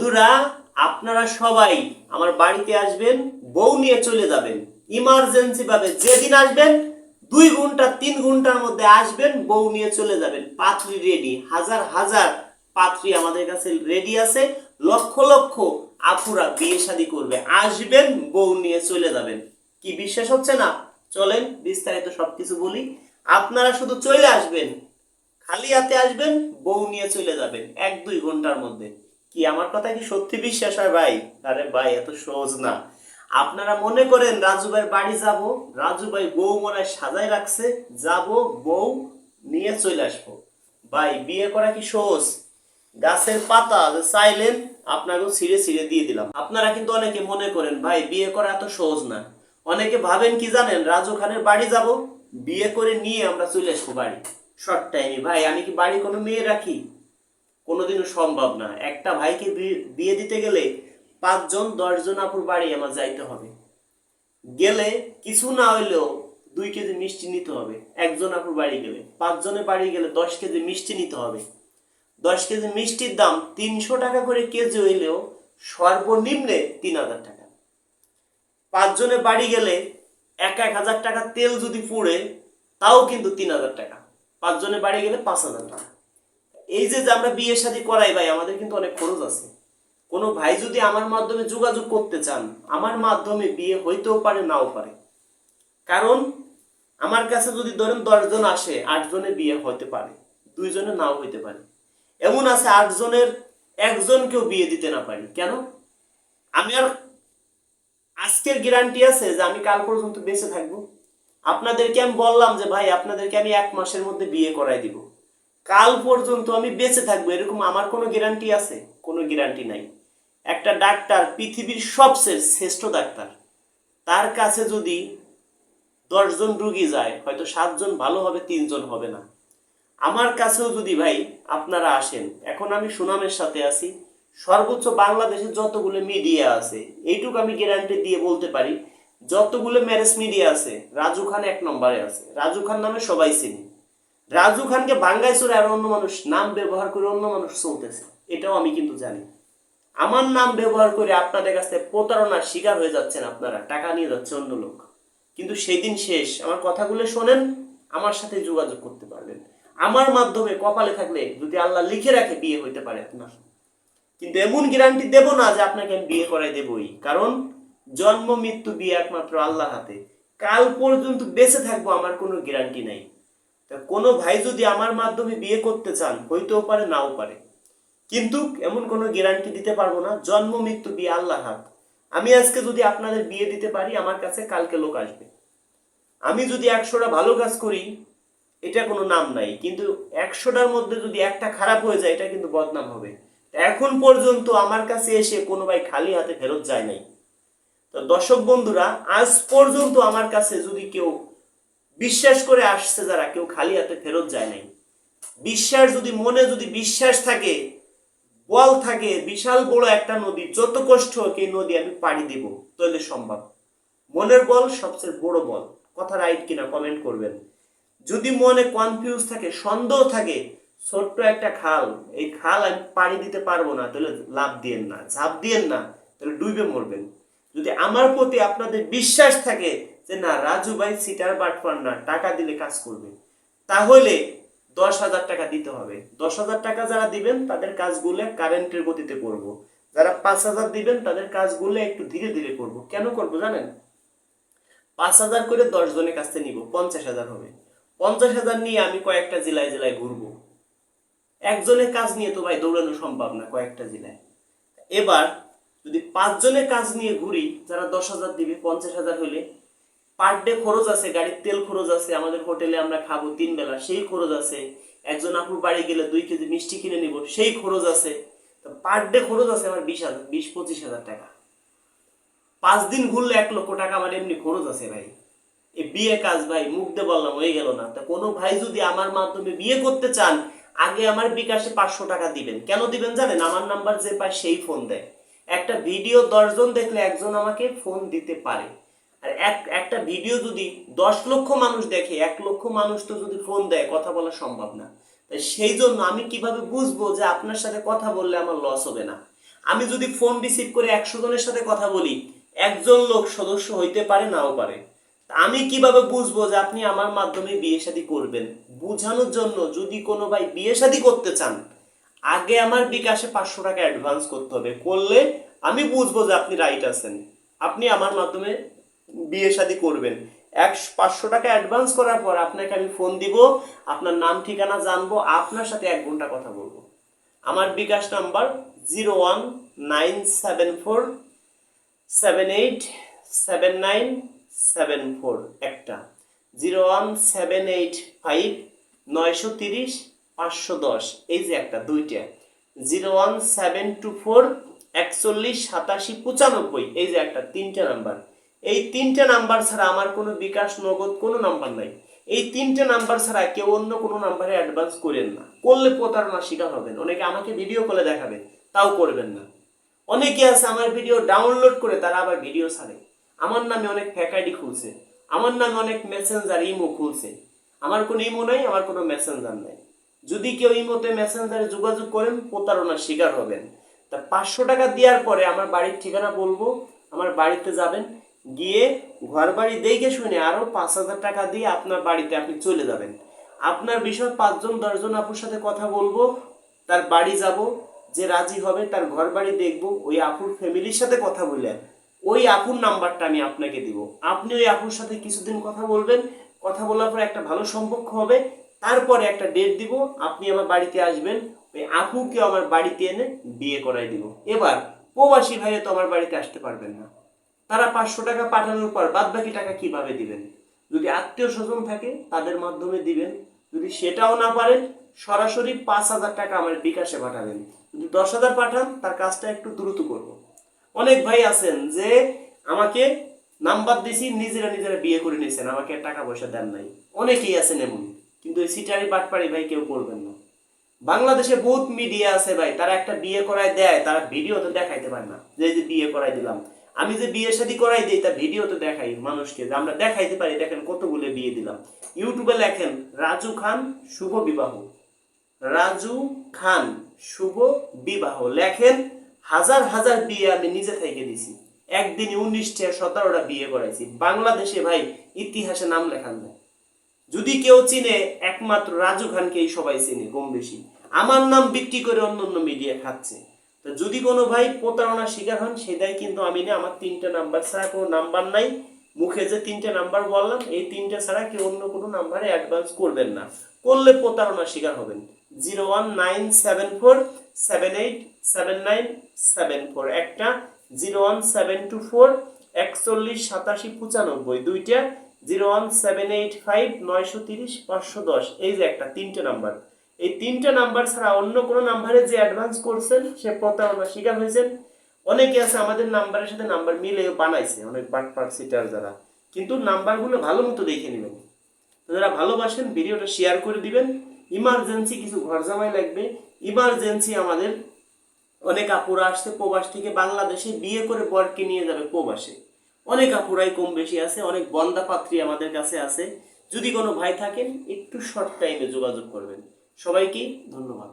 বন্ধুরা, আপনারা সবাই আমার বাড়িতে আসবেন, বউ নিয়ে চলে যাবেন। ইমার্জেন্সি ভাবে যেদিন আসবেন 2 ঘন্টা 3 ঘন্টার মধ্যে আসবেন, বউ নিয়ে চলে যাবেন। পাত্রী রেডি, হাজার হাজার পাত্রী আমাদের কাছে রেডি আছে। লক্ষ লক্ষ আপুরা বিয়ে শাদী করবে, আসবেন বউ নিয়ে চলে যাবেন। কি বিশ্বাস হচ্ছে না? চলেন বিস্তারিত সবকিছু বলি। আপনারা শুধু চলে আসবেন, খালি হাতে আসবেন, বউ নিয়ে চলে যাবেন 1-2 ঘন্টার মধ্যে। কি আমার কথা কি সত্যি বিশ্বাস হয় ভাই? আরে ভাই, এত সহজ না। আপনারা মনে করেন রাজু ভাইয়ের বাড়ি যাব, রাজু ভাই বউ মনে হয় সাজায় রাখছে, যাব বউ নিয়ে চলে আসবো। ভাই, বিয়ে করা কি সহজ? গাছের পাতা যে চাইলেন আপনাকেও ছিঁড়ে ছিঁড়ে দিয়ে দিলাম। আপনারা কিন্তু অনেকে মনে করেন ভাই বিয়ে করা এত সহজ না। অনেকে ভাবেন কি জানেন, রাজু খানের বাড়ি যাব, বিয়ে করে নিয়ে আমরা চলে আসবো বাড়ি শর্ট টাইমে। ভাই, আমি কি বাড়ি কোনো মেয়ে রাখি? কোনোদিনও সম্ভব না। একটা ভাইকে বিয়ে দিতে গেলে 5-10 জন আপুর বাড়ি আমার যাইতে হবে। গেলে কিছু না হইলেও 2 কেজি মিষ্টি নিতে হবে। একজন আপুর বাড়ি গেলে, 5 জনের বাড়ি গেলে 10 কেজি মিষ্টি নিতে হবে। 10 কেজি মিষ্টির দাম 300 টাকা করে কেজি হইলেও সর্বনিম্নে 3000 টাকা। 5 জনের বাড়ি গেলে 1,000 টাকা তেল যদি পুড়ে, তাও কিন্তু 3000 টাকা। 5 জনের বাড়ি গেলে 5000 টাকা। এই যে আমরা বিয়ে শাদী করাই ভাই, আমাদের কিন্তু অনেক খরচ আছে। কোনো ভাই যদি আমার মাধ্যমে যোগাযোগ করতে চান, আমার মাধ্যমে বিয়ে হইতেও পারে, নাও পারে। কারণ আমার কাছে যদি ধরেন 10 জন আসে, 8 জনে বিয়ে হতে পারে, 2 জনে নাও হইতে পারে। এমন আছে 8 জনের 1জনকেও বিয়ে দিতে না পারি। কেন? আমি আর আজকের গ্যারান্টি আছে যে আমি কাল পর্যন্ত বেঁচে থাকবো? আপনাদেরকে আমি বললাম যে ভাই আপনাদেরকে আমি 1 মাসের মধ্যে বিয়ে করাই দিব, কাল পর্যন্ত আমি বেঁচে থাকবো, এরকম আমার কোনো গ্যারান্টি আছে? কোনো গ্যারান্টি নাই। একটা ডাক্তার, পৃথিবীর সবচেয়ে শ্রেষ্ঠ ডাক্তার, তার কাছে যদি 10 জন রুগী যায়, হয়তো 7 জন ভালো হবে, 3 জন হবে না। আমার কাছেও যদি ভাই আপনারা আসেন, এখন আমি সুনামের সাথে আছি। সর্বোচ্চ বাংলাদেশে যতগুলো মিডিয়া আছে, এইটুকু আমি গ্যারান্টি দিয়ে বলতে পারি, যতগুলো ম্যারেজ মিডিয়া আছে, রাজু খান 1 নম্বরে আছে। রাজু খান নামে সবাই চিনি। রাজু খানকে বাঙ্গাই চড়ে আর অন্য মানুষ নাম ব্যবহার করে অন্য মানুষ চলতেছে, এটাও আমি কিন্তু জানি। আমার নাম ব্যবহার করে আপনাদের কাছে প্রতারণার শিকার হয়ে যাচ্ছেন, আপনারা টাকা নিয়ে যাচ্ছে অন্য লোক। কিন্তু সেই দিন শেষ। আমার কথাগুলো শোনেন, আমার সাথে যোগাযোগ করতে পারবেন। আমার মাধ্যমে কপালে থাকলে যদি আল্লাহ লিখে রাখে বিয়ে হইতে পারে আপনার। কিন্তু এমন গ্যারান্টি দেব না যে আপনাকে আমি বিয়ে করাই দেবই, কারণ জন্ম মৃত্যু বিয়ে একমাত্র আল্লাহর হাতে। কাল পর্যন্ত বেঁচে থাকবো আমার কোনো গ্যারান্টি নাই। তা কোনো ভাই যদি আমার মাধ্যমে বিয়ে করতে চান, হইতেও পারে, নাও পারে। কিন্তু এমন কোনো গ্যারান্টি দিতে পারবো না। জন্ম মৃত্যু বিয়ে আল্লাহর হাত। আমি আজকে যদি আপনাদের বিয়ে দিতে পারি, আমার কাছে কালকে লোক আসবে। আমি যদি 100টা ভালো কাজ করি, এটা কোনো নাম নাই, কিন্তু 100টার মধ্যে যদি একটা খারাপ হয়ে যায়, এটা কিন্তু বদনাম হবে। এখন পর্যন্ত আমার কাছে এসে কোনো ভাই খালি হাতে ফেরত যায় নাই। তো দর্শক বন্ধুরা, আজ পর্যন্ত আমার কাছে যদি কেউ বিশ্বাস করে আসছে, যারা কেউ খালি হাতে ফেরত যায় নাই। বিশ্বাস যদি মনে যদি বিশ্বাস থাকে, বল থাকে, বিশাল বড় একটা নদী, যত কষ্ট হোক এই নদী আমি পাড়ি দিব, তাহলে সম্ভব। মনের বল সবচেয়ে বড় বল। কথা রাইট কিনা কমেন্ট করবেন। যদি মনে কনফিউজ থাকে, সন্দেহ থাকে, ছোট্ট একটা খাল, এই খাল আমি পাড়ি দিতে পারবো না, তাহলে লাভ দিয়েন না, ঝাঁপ দিয়েন না, তাহলে ডুবে মরবেন। যদি আমার প্রতি আপনাদের বিশ্বাস থাকে যে না, রাজু ভাই সিটার বাটপার না, টাকা দিলে কাজ করবে, তাহলে 10,000 টাকা দিতে হবে। 10,000 টাকা যারা দিবেন তাদের কাজগুলো কারেন্টের গতিতে করব। যারা 5,000 দিবেন তাদের কাজগুলো একটু ধীরে ধীরে করব। কেন করব জানেন? 5,000 করে 10 জনের কাছ থেকে নিব, 50,000 হবে। 50,000 নিয়ে আমি কয়েকটা জেলায় জেলায় ঘুরবো। একজনের কাজ নিয়ে তো ভাই দৌড়ানো সম্ভব না কয়েকটা জেলায়। এবার যদি 5 জনের কাজ নিয়ে ঘুরি, যারা 10,000 দিবে, 50,000 হলে পার ডে খরচ আছে, গাড়ির তেল খরচ আছে, আমাদের হোটেলে আমরা খাবো 3 বেলা, সেই খরচ আছে। একজন আপুর বাড়ি গেলে 2 কেজি মিষ্টি কিনে নিব, সেই খরচ আছে। তো পার ডে খরচ আছে আমার 20,000-25,000 টাকা। 5 দিন ঘুরলে 1,00,000 টাকা আমার এমনি খরচ আছে ভাই। এই বিয়ে কাজ ভাই মুখ দিয়ে বললাম হয়ে গেল না। তা কোনো ভাই যদি আমার মাধ্যমে বিয়ে করতে চান, আগে আমার বিকাশে 500 টাকা দিবেন। কেন দিবেন জানেন? আমার নাম্বার যে পায় সেই ফোন দেয়। একটা ভিডিও 10 জন দেখলে 1 জন আমাকে ফোন দিতে পারে। আর একটা ভিডিও যদি 10 লক্ষ মানুষ দেখে, 1 লক্ষ মানুষ তো যদি ফোন দেয়, কথা বলা সম্ভব না। তাই সেই জন্য আমি কিভাবে বুঝবো যে আপনার সাথে কথা বললে আমার লস হবে না? আমি যদি ফোন রিসিভ করে 100 জনের সাথে কথা বলি, একজন লোক সদস্য হইতে পারে, নাও পারে। আমি কিভাবে বুঝবো যে আপনি আমার মাধ্যমে বিয়ে শাদী করবেন? বুঝানোর জন্য, যদি কোনো ভাই বিয়ে শাদী করতে চান, আগে আমার বিকাশে 500 টাকা অ্যাডভান্স করতে হবে। করলে আমি বুঝবো যে আপনি রাইট আছেন, আপনি আমার মাধ্যমে বিয়ে শাদী করবেন। 500 টাকা অ্যাডভান্স করার পর আপনাকে আমি ফোন দিব, আপনার নাম ঠিকানা জানবো, আপনার সাথে 1 ঘন্টা কথা বলবো। আমার বিকাশ নাম্বার 01974787974, একটা 01785930510, এই যে একটা, দুইটা 01724418795, এই যে একটা, 3টে নাম্বার। এই 3টে নাম্বার ছাড়া আমার কোনো বিকাশ, নগদ কোনো নাম্বার নাই। এই 3টে নাম্বার ছাড়া কেউ অন্য কোনো নাম্বারে অ্যাডভান্স করেন না, করলে প্রতারণার শিকার হবেন। অনেকে আমাকে ভিডিও কলে দেখাবে, তাও করবেন না। অনেকে আছে আমার ভিডিও ডাউনলোড করে তারা আবার ভিডিও ছাড়ে। আমার নামে অনেক ফেক আইডি খুলছে, আমার নামে অনেক মেসেঞ্জার, ইমো খুলছে। আমার কোনো ইমো নাই, আমার কোনো মেসেঞ্জার নাই। যদি কেউ ইমোতে মেসেঞ্জারে যোগাযোগ করেন, প্রতারণার শিকার হবেন। তা 500 টাকা দেওয়ার পরে আমার বাড়ির ঠিকানা বলবো, আমার বাড়িতে যাবেন, গিয়ে ঘর বাড়ি দেখে শুনে আরো 5000 টাকা দিয়ে আপনার বাড়িতে আপনি চলে যাবেন। আপনার বিষয় 5-10 আপুর সাথে কথা বলবো, তার বাড়ি যাব, যে রাজি হবে তার ঘর বাড়ি দেখবো, ওই আপুর ফ্যামিলির সাথে কথা বলে ওই আপুর নাম্বারটা আমি আপনাকে দিব। আপনি ওই আপুর সাথে কিছুদিন কথা বলবেন, কথা বলার পর একটা ভালো সম্পর্ক হবে, তারপরে একটা ডেট দিব, আপনি আমার বাড়িতে আসবেন, ওই আপুকে আমার বাড়িতে এনে বিয়ে করাই দিব। এবার প্রবাসী ভাইরা তো আমার বাড়িতে আসতে পারবেন না, তারা 500 টাকা পাঠানোর পর বাদ বাকি টাকা কিভাবে দিবেন? যদি আত্মীয় স্বজন থাকে তাদের মাধ্যমে দিবেন, যদি সেটাও না পারেন সরাসরি 5000 টাকা আমার বিকাশে পাঠাবেন। যদি 10,000 পাঠান, তার কাজটা একটু দ্রুত করব। অনেক ভাই আছেন যে আমাকে নাম্বার দিছি, নিজেরা নিজেরা বিয়ে করে নিয়েছেন, আমাকে টাকা পয়সা দেন নাই। অনেকেই আছেন এমন, কিন্তু এই সিটারি বাটপাড়ি ভাই কেউ করবেন না। বাংলাদেশে বহুত মিডিয়া আছে ভাই, তারা একটা বিয়ে করায় দেয়, তারা ভিডিওতে দেখাইতে পারে না যে বিয়ে করাই দিলাম। আমি যে বিয়ে শাদী করাই দিই তা ভিডিওতে দেখাই মানুষকে, যে আমরা দেখাইতে পারি, দেখেন কতগুলো বিয়ে দিলাম। ইউটিউবে লেখেন রাজু খান শুভ বিবাহ, রাজু খান শুভ বিবাহ লেখেন, হাজার হাজার বিয়ে আমি নিজে থেকে দিছি। একদিনে 19-17টা বিয়ে করাইছি। বাংলাদেশে ভাই ইতিহাসে নাম লেখান যায়। যদি কেউ চিনে, একমাত্র রাজু খানকেই সবাই চিনে কম বেশি। আমার নাম বিক্রি করে অন্য অন্য মিডিয়া খাচ্ছে। তো যদি কোনো ভাই প্রতারণার শিকার হন, সেটাই কিন্তু আমি না। আমার 3টে নাম্বার ছাড়া কোনো নাম্বার নাই। মুখে যে 3টে নাম্বার বললাম, এই 3টে ছাড়া কেউ অন্য কোনো নাম্বারে অ্যাডভান্স করবেন না, করলে প্রতারণার শিকার হবেন। 01974787974, একটা 01724418795, দুইটা 01785930510, এই যে একটা, 3টে নাম্বার। এই 3টে নাম্বার ছাড়া অন্য কোনো নাম্বারে যে অ্যাডভান্স করছেন সে প্রতারণার শিকার হয়েছেন। অনেকে আছে আমাদের নাম্বারের সাথে নাম্বার মিলে বানাইছে, অনেক বাটপার সিটার যারা, কিন্তু নাম্বারগুলো ভালো মতো দেখে নেবেন। যারা ভালোবাসেন ভিডিওটা শেয়ার করে দিবেন। ইমার্জেন্সি কিছু ঘর জামাই লাগবে, ইমার্জেন্সি আমাদের অনেক আপুরা আসছে প্রবাস থেকে, বাংলাদেশে বিয়ে করে বরকে নিয়ে যাবে প্রবাসে। অনেক আপুরাই কম বেশি আছে, অনেক বন্দা পাত্রী আমাদের কাছে আছে। যদি কোনো ভাই থাকেন, একটু শর্ট টাইমে যোগাযোগ করবেন। সবাইকে ধন্যবাদ।